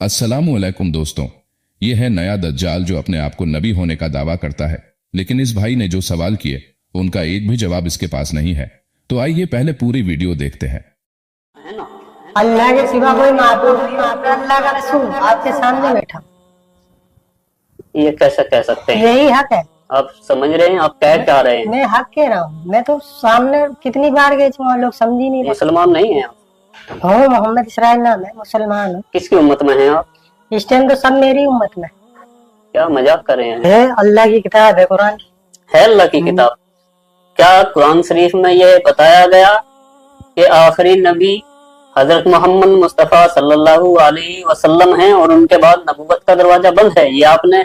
अस्सलामुअलैकुम दोस्तों, ये है नया दज्जाल जो अपने आप को नबी होने का दावा करता है। लेकिन इस भाई ने जो सवाल किए उनका एक भी जवाब इसके पास नहीं है। तो आइए पहले पूरी वीडियो देखते हैं। अल्लाह के सिवा कोई माबूद नहीं, अल्लाह का रसूल आपके सामने बैठा। ये कैसे कह सकते हैं? यही हक है। आप समझ रहे हैं? आप कह क्या रहे हैं? मैं हक कह रहा हूँ। मैं तो सामने कितनी बार गए थे, लोग समझ ही नहीं रहे। मुसलमान नहीं है आप? हूँ, मोहम्मद इसराइल नाम है, मुसलमान हूँ। किसकी उम्मत में हैं आप? इस टाइम तो सब मेरी उम्मत में। क्या मजाक कर रहे हैं? है अल्लाह की किताब है, कुरान है अल्लाह की किताब। क्या कुरान शरीफ में ये बताया गया कि आखिरी नबी हजरत मोहम्मद मुस्तफा सल्लल्लाहु अलैहि वसल्लम हैं और उनके बाद नबूवत का दरवाजा बंद है? ये आपने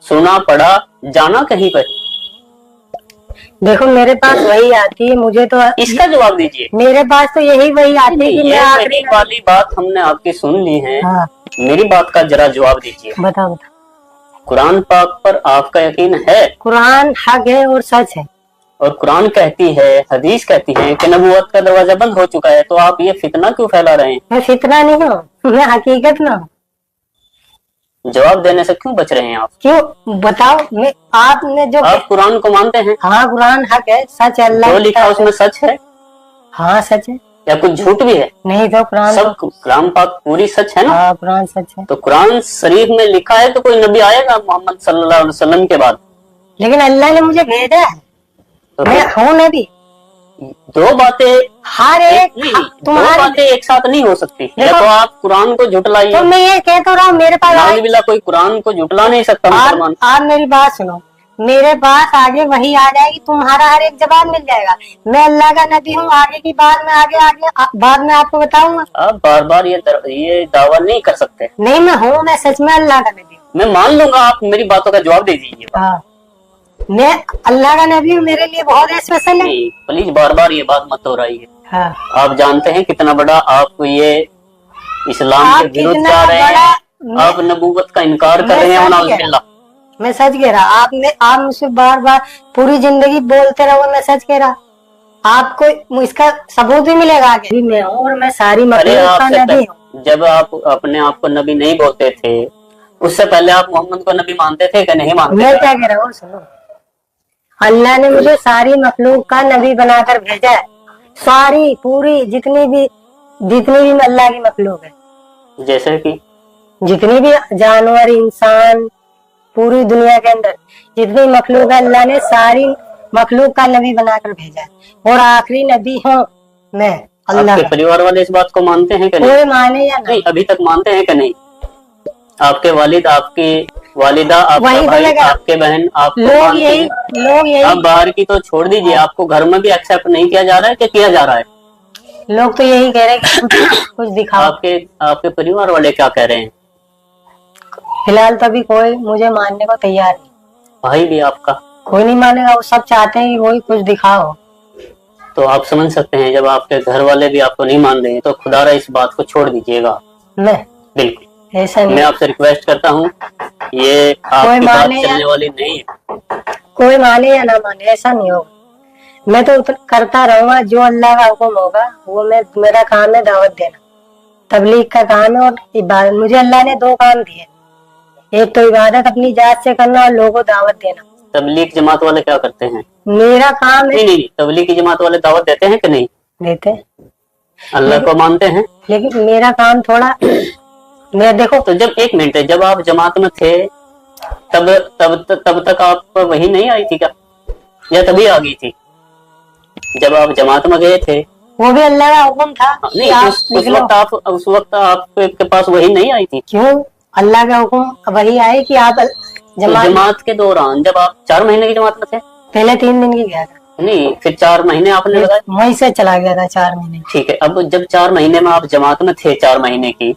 सुना, पढ़ा, जाना कहीं पर? देखो मेरे पास वही आती है, मुझे तो इसका जवाब दीजिए। मेरे पास तो यही वही आती है कि मैं आखिरी मेरी वाली बात हमने आपकी सुन ली है। हाँ। मेरी बात का जरा जवाब दीजिए। बताओ। कुरान पाक पर आपका यकीन है? कुरान हक है और सच है। और कुरान कहती है, हदीस कहती है कि नबूवत का दरवाजा बंद हो चुका है, तो आप ये फितना क्यों फैला रहे हैं? मैं फितना नहीं हूँ, मैं हकीकत में हूँ। जवाब देने से क्यों बच रहे हैं आप? क्यों बताओ। मैं आपने जो आप कुरान को मानते हैं? हाँ, कुरान हक है, सच है। अल्लाह जो लिखा उसमें सच है हाँ सच है। या कुछ झूठ भी है? नहीं तो कुरान सब कुरान पाक पूरी सच है ना? हाँ, कुरान सच है। तो कुरान शरीफ में लिखा है तो कोई नबी आएगा मोहम्मद सल्लल्लाहु अलैहि वसल्लम के बाद? लेकिन अल्लाह ने मुझे भेजा है, तो मैं हूँ नबी। दो बातें हर एक दो बातें एक साथ नहीं हो सकती। या तो आप कुरान को झुटलाइए। तो मैं ये कह तो रहा हूँ, मेरे पास नाउज़ुबिल्लाह, कोई कुरान को झुटला नहीं सकता मुसलमान। आप मेरी बात सुनो, मेरे पास आगे वही आ जाएगी, तुम्हारा हर एक जवाब मिल जाएगा। मैं अल्लाह का नबी हूँ, आगे की बात में आगे बाद में आपको बताऊंगा। आप बार बार ये दावा नहीं कर सकते। नहीं, मैं हूँ, मैं सच में अल्लाह का नबी हूँ। मैं मान लूंगा, आप मेरी बातों का जवाब दे दीजिए। हाँ, मैं अल्लाह का नबी हूँ, मेरे लिए बहुत स्पेशल है। प्लीज बार बार ये बात मत दोहराइए। हाँ। आप जानते हैं कितना बड़ा आप ये इस्लाम के विरुद्ध जा रहे हैं। आप नबूवत का इनकार कर रहे हैं। नाउज़ुबिल्लाह, मैं सच कह रहा। आप मुझसे बार बार पूरी जिंदगी बोलते रहो, मैं सच कह रहा। आपको इसका सबूत भी मिलेगा आगे। मैं हूँ और मैं सारी मखलूक का नबी हूँ। जब आप अपने आप को नबी नहीं बोलते थे, उससे पहले आप मोहम्मद को नबी मानते थे कि नहीं मानते? मैं क्या कह रहा हूँ सुनो, अल्लाह ने मुझे सारी मखलूक का नबी बनाकर भेजा है। सारी पूरी जितनी भी अल्लाह की मखलूक है, जैसे कि जितनी भी जानवर, इंसान, पूरी दुनिया के अंदर जितनी मखलूक है, अल्लाह ने सारी मखलूक का नबी बनाकर भेजा है। और आखिरी नबी हूँ मैं अल्लाह। आपके परिवार वाले इस बात को मानते हैं कि नहीं? कोई माने या नहीं, अभी तक मानते हैं कि नहीं? आपके वालिद, आपकी वालिदा, आपका भाई, आपके बहन, आप लोग यही अब बाहर की तो छोड़ दीजिए, आपको घर में भी एक्सेप्ट नहीं किया जा रहा है कि किया जा रहा है? लोग तो यही कह रहे हैं कि कुछ दिखाओ। आपके परिवार वाले क्या कह रहे हैं? फिलहाल तो अभी कोई मुझे मानने को तैयार नहीं। भाई भी आपका? कोई नहीं मानेगा, वो सब चाहते हैं कि कोई कुछ दिखाओ। तो आप समझ सकते हैं, जब आपके घर वाले भी आपको नहीं मान रहे तो खुदारा इस बात को छोड़ दीजिएगा। मैं बिल्कुल ऐसा नहीं। मैं आपसे रिक्वेस्ट करता हूँ, ये आपकी बात चलने वाली नहीं है। कोई माने या ना माने, ऐसा नहीं होगा। मैं तो करता रहूंगा, जो अल्लाह का हुक्म होगा वो मेरा काम है दावत देना, तबलीग का काम है और इबादत। मुझे अल्लाह ने दो काम दिए, एक तो इबादत अपनी जात से करना और लोगों को दावत देना। तबलीग जमात वाले क्या करते हैं? मेरा काम है। नहीं, तबलीग की जमात वाले दावत देते हैं कि नहीं? देते हैं। अल्लाह को मानते हैं, लेकिन मेरा काम थोड़ा मैं देखो तो जब एक मिनट है, जब आप जमात में थे तब तक आप वही नहीं आई थी क्या, या तभी आ गई थी? जब आप जमात में गए थे वो भी अल्लाह का हुक्म था। नहीं, उस वक्त आपके पास वही नहीं आई थी? क्यों? अल्लाह का हुक्म वही आए कि आप जमात के दौरान, जब आप 4 महीने की जमात में थे? पहले 3 दिन की गया था। नहीं, फिर 4 महीने आपने लगाए? वहीं से चला गया था 4 महीने। ठीक है, अब जब 4 महीने में आप जमात में थे, 4 महीने की,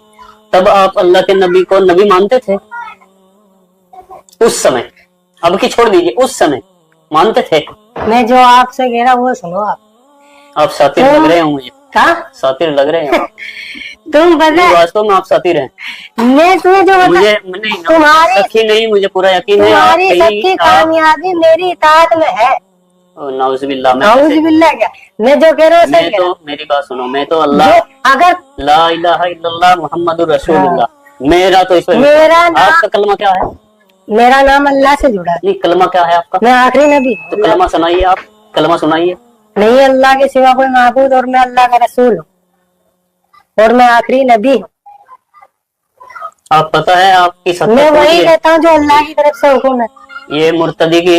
तब आप अल्लाह के नबी को नबी मानते थे? उस समय, अब की छोड़ दीजिए, उस समय मानते थे? मैं जो आपसे कह रहा वो सुनो। आप सातिर लग रहे हो मुझे। क्या सातिर लग रहे हैं? तुम बता, वास्तव में आप सातिर हैं। मैं तुम्हें जो मुझे नहीं, मुझे पूरा यकीन है तुम्हारी सबकी कामयाबी मेरी इताअत में है। नाउज़ुबिल्लाह, नाउज़ुबिल्लाह क्या, मैं जो कह रहा हूँ मेरी बात सुनो, मैं तो अल्लाह, अगर ला इलाहा इल्लल्लाह मुहम्मदुर रसूलुल्लाह, मेरा तो इस पे मेरा नाम, आपका कलमा क्या है? मेरा नाम अल्लाह से जुड़ा है। नहीं, कलमा क्या है आपका? मैं आखिरी नबी हूँ। तो कलमा सुनाइए, आप कलमा सुनाइए। नहीं अल्लाह के सिवा कोई माबूद और मैं अल्लाह का रसूल हूँ और मैं आखिरी नबी हूँ। आप पता है आपकी मैं सत्ता वही कहता हूँ जो अल्लाह की तरफ से हुक्म है। ये मुर्तदी की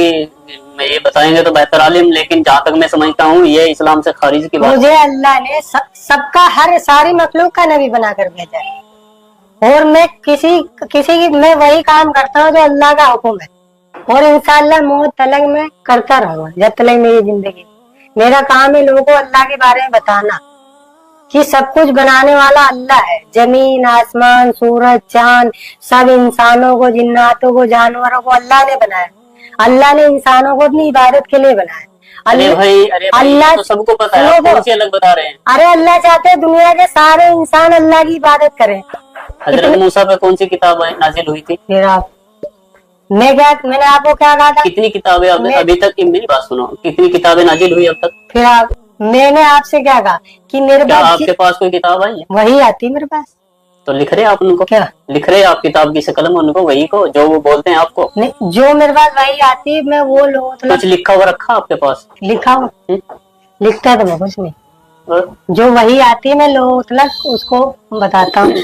ये बताएंगे तो बेहतर आलिम, लेकिन जहाँ तक मैं समझता हूँ ये इस्लाम से खारिज की बात। मुझे अल्लाह ने सबका हर सारी मखलूक का नबी बनाकर भेजा है और मैं किसी की मैं वही काम करता हूँ जो अल्लाह का हुक्म है और इंशाअल्लाह मौत तलक मैं करता रहूंगा जब तक मेरी जिंदगी। मेरा काम है लोगों को अल्लाह के बारे में बताना कि सब कुछ बनाने वाला अल्लाह है। जमीन, आसमान, सूरज, चांद, सब इंसानों को, जिन्नातों को, जानवरों को अल्लाह ने बनाया। अल्लाह ने इंसानों को अपनी इबादत के लिए बनाया। अरे भाई अल्लाह तो सबको पता है, आप कौन सी अलग बता रहे हैं? अरे अल्लाह चाहते हैं दुनिया के सारे इंसान अल्लाह की इबादत करें। हजरत मूसा पे कौन सी किताब नाजिल हुई थी? फिर आप मैंने आपको क्या कहा था? कितनी किताबें अभी तक, मेरी बात सुनो, कितनी किताबें नाजिल हुई अब तक? फिर मैंने आपसे क्या कहा कि मेरे क्या पास आपके पास कोई किताब आई है? वही आती मेरे पास। तो लिख रहे आप उनको? क्या लिख रहे आप किताब की शकल में उनको, वही को जो वो बोलते हैं आपको? नहीं, जो मेरे पास वही आती है मैं वो लोग कुछ लिखा हुआ रखा आपके पास? लिखा हुआ लिखता है तो मैं कुछ नहीं, जो वही आती है मैं लोग उसको बताता हूँ।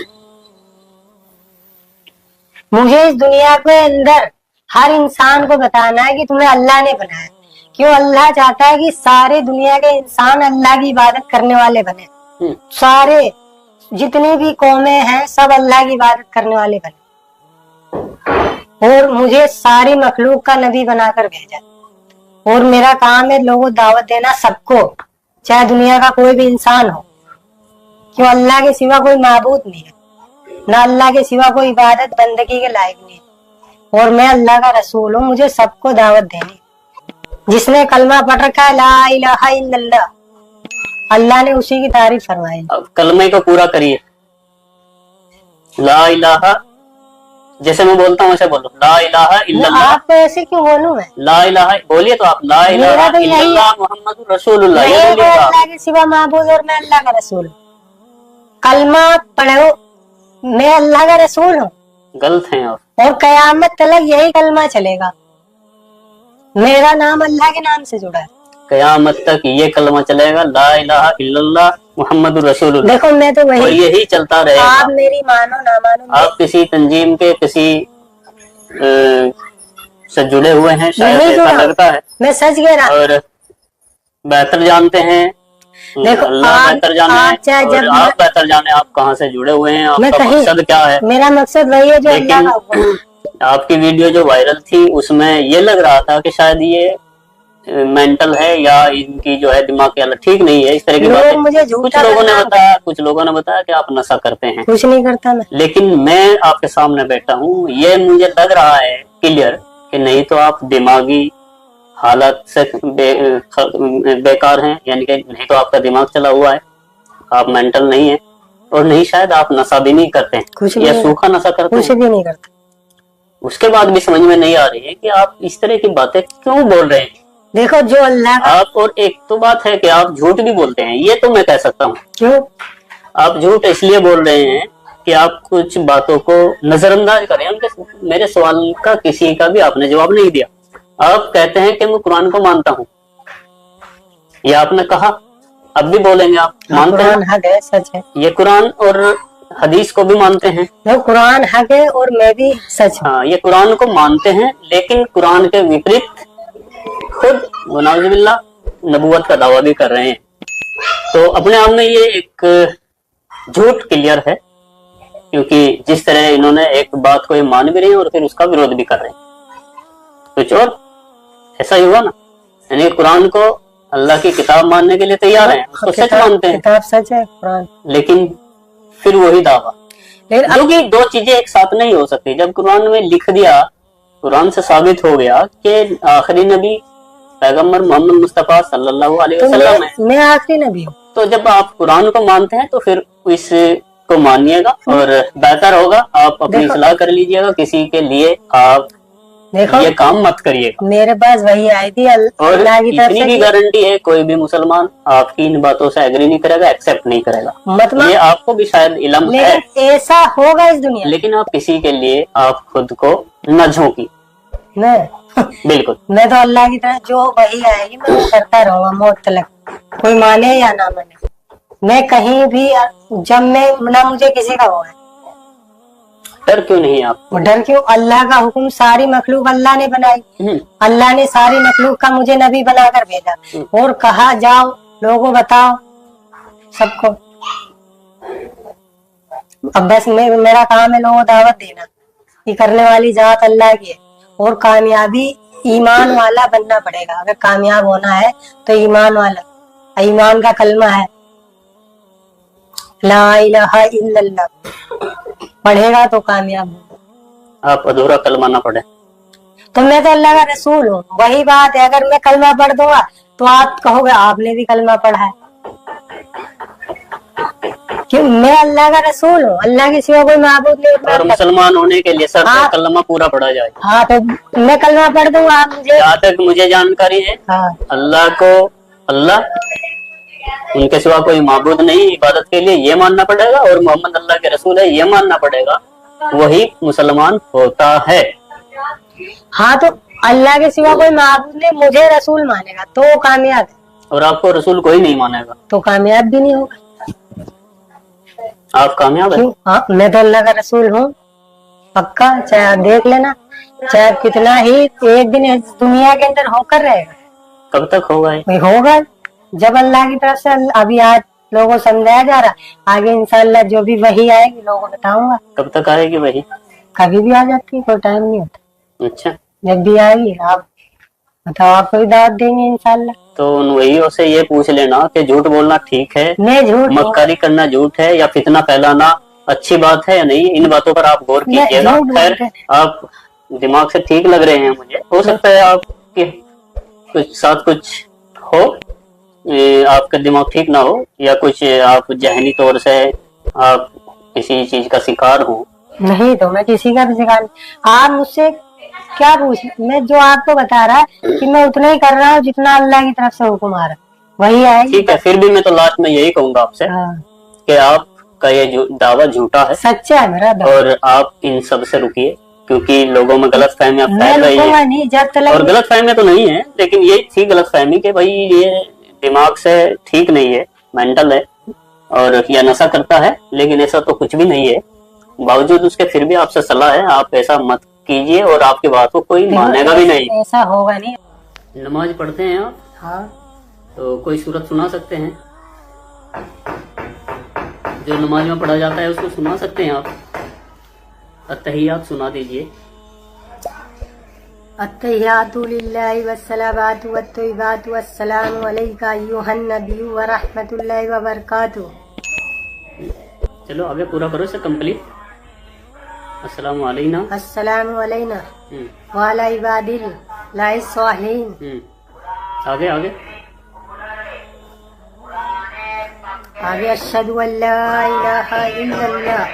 मुझे इस दुनिया के अंदर हर इंसान को बताना है कि तुम्हें अल्लाह ने बनाया। क्यों? अल्लाह चाहता है कि सारे दुनिया के इंसान अल्लाह की इबादत करने वाले बने। सारे जितनी भी कौमें हैं सब अल्लाह की इबादत करने वाले बने और मुझे सारी मखलूक का नबी बनाकर भेजा और मेरा काम है लोगों को दावत देना सबको, चाहे दुनिया का कोई भी इंसान हो। क्यों? अल्लाह के सिवा कोई माबूद नहीं है, ना अल्लाह के सिवा कोई इबादत बंदगी के लायक नहीं है और मैं अल्लाह का रसूल हूँ। मुझे सबको दावत देनी। जिसने कलमा पढ़ रखा है ला इलाहा इल्लल्लाह, अल्लाह ने उसी की तारीफ फरमाई। अब कलमे को पूरा करिए। ला इलाहा, जैसे मैं बोलता हूँ वैसे बोलो, ला इलाहा इल्लल्लाह। आप ऐसे क्यों बोलूं मैं? ला इलाहा बोलिए तो आप, ला इलाहा इल्लल्लाह मुहम्मदुर रसूलुल्लाह। ये बोलिए आप। अल्लाह के सिवा माबूद और मैं अल्लाह का रसूल हूँ। कलमा पढ़ो, मैं अल्लाह का रसूल हूँ। गलत हैं आप। और कयामत तलक यही कलमा चलेगा। मेरा नाम अल्लाह के नाम से जुड़ा है। कयामत तक ये कलमा चलेगा, ला इलाहा इल्लल्लाह मुहम्मदुर रसूलुल्लाह। देखो मैं तो वही, और यही चलता रहेगा। आप मेरी मानो ना मानो, आप किसी तंजीम के किसी से जुड़े हुए हैं शायद, ऐसा लगता है। मैं सच कह रहा हूँ और बेहतर जानते हैं। देखो अल्लाह बेहतर जाने, आप बेहतर जाने आप कहाँ से जुड़े हुए हैं, आपका मकसद क्या है। मेरा मकसद वही है जो अल्लाह का हुक्म है। आपकी वीडियो जो वायरल थी उसमें ये लग रहा था कि शायद ये मेंटल है या इनकी जो है दिमाग की हालत ठीक नहीं है, इस तरह की बातें कुछ लोगों ने बताया कि आप नशा करते हैं। कुछ नहीं करता मैं। लेकिन मैं आपके सामने बैठा हूँ, ये मुझे लग रहा है क्लियर कि नहीं तो आप दिमागी हालत से बेकार हैं, यानी कि नहीं तो आपका दिमाग चला हुआ है, आप मेंटल नहीं है, और नहीं शायद आप नशा भी नहीं करते हैं या सूखा नशा करते हैं। कुछ भी नहीं करता। उसके बाद भी समझ में नहीं आ रही है कि आप इस तरह की बातें क्यों बोल रहे हैं। देखो जो अल्लाह आप, और एक तो बात है कि आप झूठ भी बोलते हैं, ये तो मैं कह सकता हूँ। क्यों? आप झूठ इसलिए बोल रहे हैं कि आप कुछ बातों को नजरअंदाज करें। उनके मेरे सवाल का किसी का भी आपने जवाब नहीं दिया। आप कहते हैं कि मैं कुरान को मानता हूँ, ये आपने कहा, अब भी बोलेंगे आप मानते हैं। हक है, सच है। ये कुरान और हदीस को भी मानते हैं। कुरान हक है और मैं भी सच हूँ। हाँ, ये कुरान को मानते हैं, लेकिन कुरान के विपरीत खुद नाउजुबिल्लाह नबूवत का दावा भी कर रहे हैं। तो अपने आप में ये एक झूठ क्लियर है, क्योंकि जिस तरह इन्होंने एक बात को ये मान भी रहे हैं और फिर उसका विरोध भी कर रहे हैं। कुछ और ऐसा ही हुआ ना, यानी कुरान को अल्लाह की किताब मानने के लिए तैयार हैं, उसको सच मानते हैं, किताब सच है कुरान, लेकिन फिर वही दावा। क्योंकि दो चीजें एक साथ नहीं हो सकती। जब कुरान में लिख दिया, कुरान से साबित हो गया कि आखिरी नबी पैगंबर मोहम्मद मुस्तफा सल्लल्लाहु अलैहि वसल्लम है, मैं आखिरी नबी हूँ, तो जब आप कुरान को मानते हैं तो फिर इसको मानिएगा और बेहतर होगा आप अपनी सलाह कर लीजिएगा। किसी के लिए आप देखो ये काम मत करिएगा। मेरे पास वही आई थी और अल्लाह की तरफ इतनी से भी कि गारंटी है, कोई भी मुसलमान आपकी इन बातों से एग्री नहीं करेगा, एक्सेप्ट नहीं करेगा। मतलब ये आपको भी शायद इल्म है, लेकिन ऐसा होगा इस दुनिया में। लेकिन आप किसी के लिए आप खुद को न झोंकी। मैं बिल्कुल। मैं तो अल्लाह की तरफ जो वही आएगी मैं वो करता रहूंगा मौत तक, कोई माने या ना माने। मैं कहीं भी जब मैं ना मुझे किसी का हुआ है, डर क्यों नहीं आप? वो डर क्यों? अल्लाह का हुक्म, सारी मखलूक अल्लाह ने बनाई, अल्लाह ने सारी मखलूक का मुझे नबी बनाकर भेजा और कहा जाओ लोगों बताओ सबको। अब बस मेरा काम है लोगों को दावत देना, ये करने वाली जात अल्लाह की है। और कामयाबी ईमान वाला बनना पड़ेगा। अगर कामयाब होना है तो ईमान वाला, ईमान का कलमा है ला इलाहा इल्लल्लाह, पढ़ेगा तो कामयाब होगा। आप अधूरा कलमा ना पढ़े तो मैं तो अल्लाह का रसूल हूँ, वही बात है। अगर मैं कलमा पढ़ दूंगा तो आप कहोगे आपने भी कलमा पढ़ा है, क्यों? मैं अल्लाह का रसूल हूँ, अल्लाह के सिवा कोई माबूद नहीं। और मुसलमान होने के लिए सर हाँ, कलमा पूरा पढ़ा जाए। हाँ तो मैं कलमा पढ़ दूंगा, आप मुझे। जहाँ तक मुझे जानकारी है, हाँ, अल्लाह को अल्लाह, उनके सिवा कोई माबूद नहीं इबादत के लिए, ये मानना पड़ेगा। और मोहम्मद अल्लाह के रसूल है, ये मानना पड़ेगा। वही मुसलमान होता है। हाँ तो अल्लाह के सिवा कोई माबूद नहीं, मुझे रसूल मानेगा तो वो कामयाब है, और आपको रसूल कोई नहीं मानेगा तो कामयाब भी नहीं होगा। आप कामयाब है। क्यों? हाँ, मैं तो अल्लाह का रसूल हूँ पक्का, चाहे आप देख लेना, चाहे आप कितना ही एक दिन इस दुनिया के अंदर होकर रहेगा। कब तक होगा ये? होगा जब अल्लाह की तरफ से। अभी आज लोगों को समझाया जा रहा, आगे इंशाअल्लाह जो भी वही आएगी लोगों को बताऊंगा। कब तक आएगी वही? कभी भी आ जाती है, कोई टाइम नहीं होता। अच्छा, जब भी आएगी आप बताओ, आपको भी दावत देंगे इंशाअल्लाह। तो उन वहीयों से ये पूछ लेना कि झूठ बोलना ठीक है, मैं झूठ, मक्कारी करना झूठ है, या फितना फैलाना अच्छी बात है या नहीं। इन बातों पर आप गौर कीजिएगा। खैर, आप दिमाग से ठीक लग रहे हैं मुझे। हो सकता है आपके कुछ साथ कुछ हो, आपका दिमाग ठीक ना हो, या कुछ आप जहनी तौर से आप किसी चीज का शिकार हो। नहीं तो मैं किसी का भी शिकार नहीं। आप मुझसे क्या पूछ, मैं जो आपको बता रहा कि मैं उतना ही कर रहा हूँ जितना अल्लाह की तरफ से हुक्म आ रहा, वही है। ठीक है, फिर भी मैं तो लास्ट में यही कहूंगा आपसे कि आपका ये दावा झूठा है, सच्चा है मेरा दावा। और आप इन सब से रुकिए, क्योंकि लोगों में गलत फहमियां फैल रही है। नहीं, जब तक और गलत फहमियां तो नहीं है, लेकिन ये थी गलत फहमी कि भाई ये दिमाग से ठीक नहीं है, मेंटल है और या नशा करता है, लेकिन ऐसा तो कुछ भी नहीं है। बावजूद उसके फिर भी आपसे सलाह है, आप ऐसा मत कीजिए और आपकी बात को कोई मानेगा भी नहीं। ऐसा होगा नहीं। नमाज पढ़ते हैं आप? हाँ। तो कोई सूरत सुना सकते हैं जो नमाज में पढ़ा जाता है, उसको सुना सकते हैं आप? अत्तहियात सुना दीजिए। अत्तहियातु लिल्लाहि वस्सलावातु वत्तय्यिबातु वस्सलामु अलैका अय्युहन नबिय्यु व रहमतुल्लाहि व बरकातुहू। चलो आगे पूरा करो इसे कंप्लीट। अस्सलामु अलैना, अस्सलामु अलैना व अला इबादिल्लाहि स्वालिहीन। आगे आगे आगे अशहदु अल्ला इलाहा इल्लल्लाह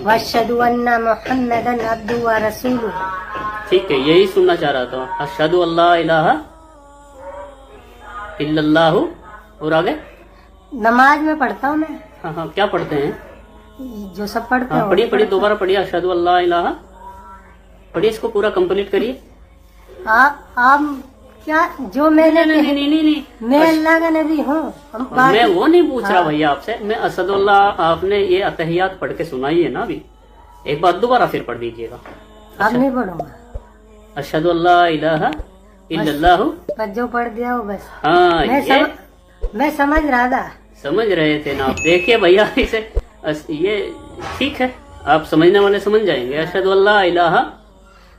व अशहदु अन्ना मुहम्मदन अब्दुहु व रसूलुहु। ठीक है, यही सुनना चाह रहा था। अशहदु अल्ला इलाहा इल्लल्लाहु। और आगे नमाज में पढ़ता हूँ मैं। हाँ हाँ, क्या पढ़ते हैं? जो सब पढ़ते हैं। पढ़िए पढ़िए, दोबारा पढ़िए। अशहदु अल्ला इलाहा पढ़िए, इसको पूरा कंप्लीट करिए। आप क्या जो मैंने नहीं, मैं अल्लाह का नबी हूँ। मैं वो नहीं पूछ रहा भैया आपसे, मैं असदुल्लाह, आपने ये अतहियात पढ़ के सुनाई है ना अभी, एक बार दोबारा फिर पढ़ दीजिएगा। अब नहीं पढ़ूंगा। अशहदु अल्ला इलाहा इल्लल्लाहु, बस जो पढ़ दिया हो बस। हाँ, मैं समझ रहा था। समझ रहे थे ना आप? देखिए भैया, इसे ये ठीक है, आप समझने वाले समझ जाएंगे। अशहदु अल्ला इलाहा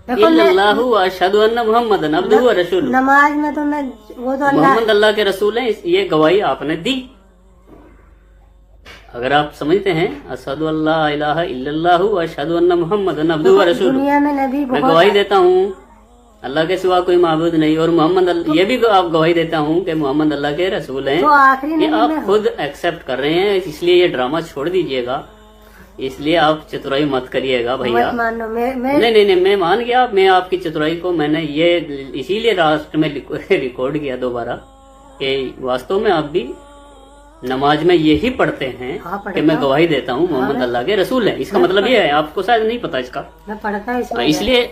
इल्लल्लाहु व अशहदु अन्ना मुहम्मदन अब्दुहु व रसूलुहु। नमाज में तो मैं वो तो मोहम्मद अल्लाह के रसूल हैं, ये गवाही आपने दी। अगर आप समझते हैं अशहदु अल्ला इलाहा इल्लल्लाहु व अशहदु अन्ना मुहम्मदन अब्दुहु व रसूलुहु, दुनिया में नबी मैं गवाही देता हूँ अल्लाह के सिवा कोई माबूद नहीं, और मोहम्मद, ये भी आप गवाही देता हूँ कि मोहम्मद अल्लाह के रसूल हैं। तो आखिरी ये आप खुद एक्सेप्ट कर रहे हैं, इसलिए ये ड्रामा छोड़ दीजिएगा। اس لیے آپ چترائی مت کریے گا بھیا. मत मानो मैं نہیں میں مان گیا. میں آپ کی چترائی کو میں نے یہ اسی لیے لاسٹ میں ریکارڈ کیا دوبارہ کہ واستو میں آپ بھی نماز میں یہی پڑھتے ہیں کہ میں گواہی دیتا ہوں محمد اللہ کے رسول ہیں. اس کا مطلب یہ ہے. آپ کو شاید نہیں پتا اس کا. मैं पढ़ता हूँ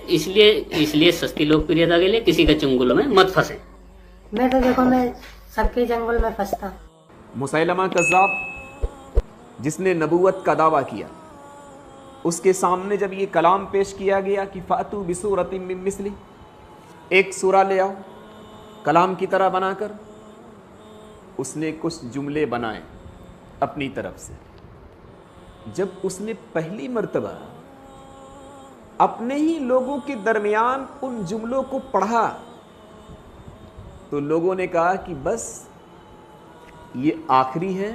اس لیے سستی لوکپریتا کے لیے کسی کے چنگل میں مت پھنسے. मैं तो देखो मैं सबके जंगल में फंसता हूँ. مسیلمہ کذاب جس نے نبوت کا دعویٰ کیا، اس کے سامنے جب یہ کلام پیش کیا گیا کہ فاتو بسورۃ من مثلی، ایک سورہ لے آؤ کلام کی طرح بنا کر، اس نے کچھ جملے بنائے اپنی طرف سے. جب اس نے پہلی مرتبہ اپنے ہی لوگوں کے درمیان ان جملوں کو پڑھا تو لوگوں نے کہا کہ بس یہ آخری ہے،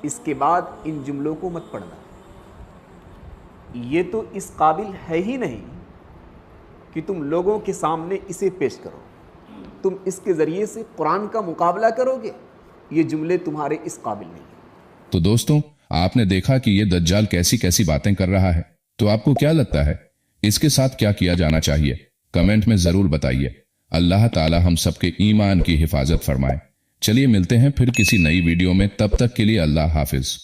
اس کے بعد ان جملوں کو مت پڑھنا. یہ تو اس قابل ہے ہی نہیں کہ تم لوگوں کے سامنے اسے پیش کرو. تم اس کے ذریعے سے قرآن کا مقابلہ کرو گے، یہ جملے تمہارے اس قابل نہیں. تو دوستوں، آپ نے دیکھا کہ یہ دجال کیسی کیسی باتیں کر رہا ہے. تو آپ کو کیا لگتا ہے اس کے ساتھ کیا کیا جانا چاہیے؟ کمنٹ میں ضرور بتائیے. اللہ تعالی ہم سب کے ایمان کی حفاظت فرمائے. چلیے ملتے ہیں پھر کسی نئی ویڈیو میں. تب تک کے لیے اللہ حافظ.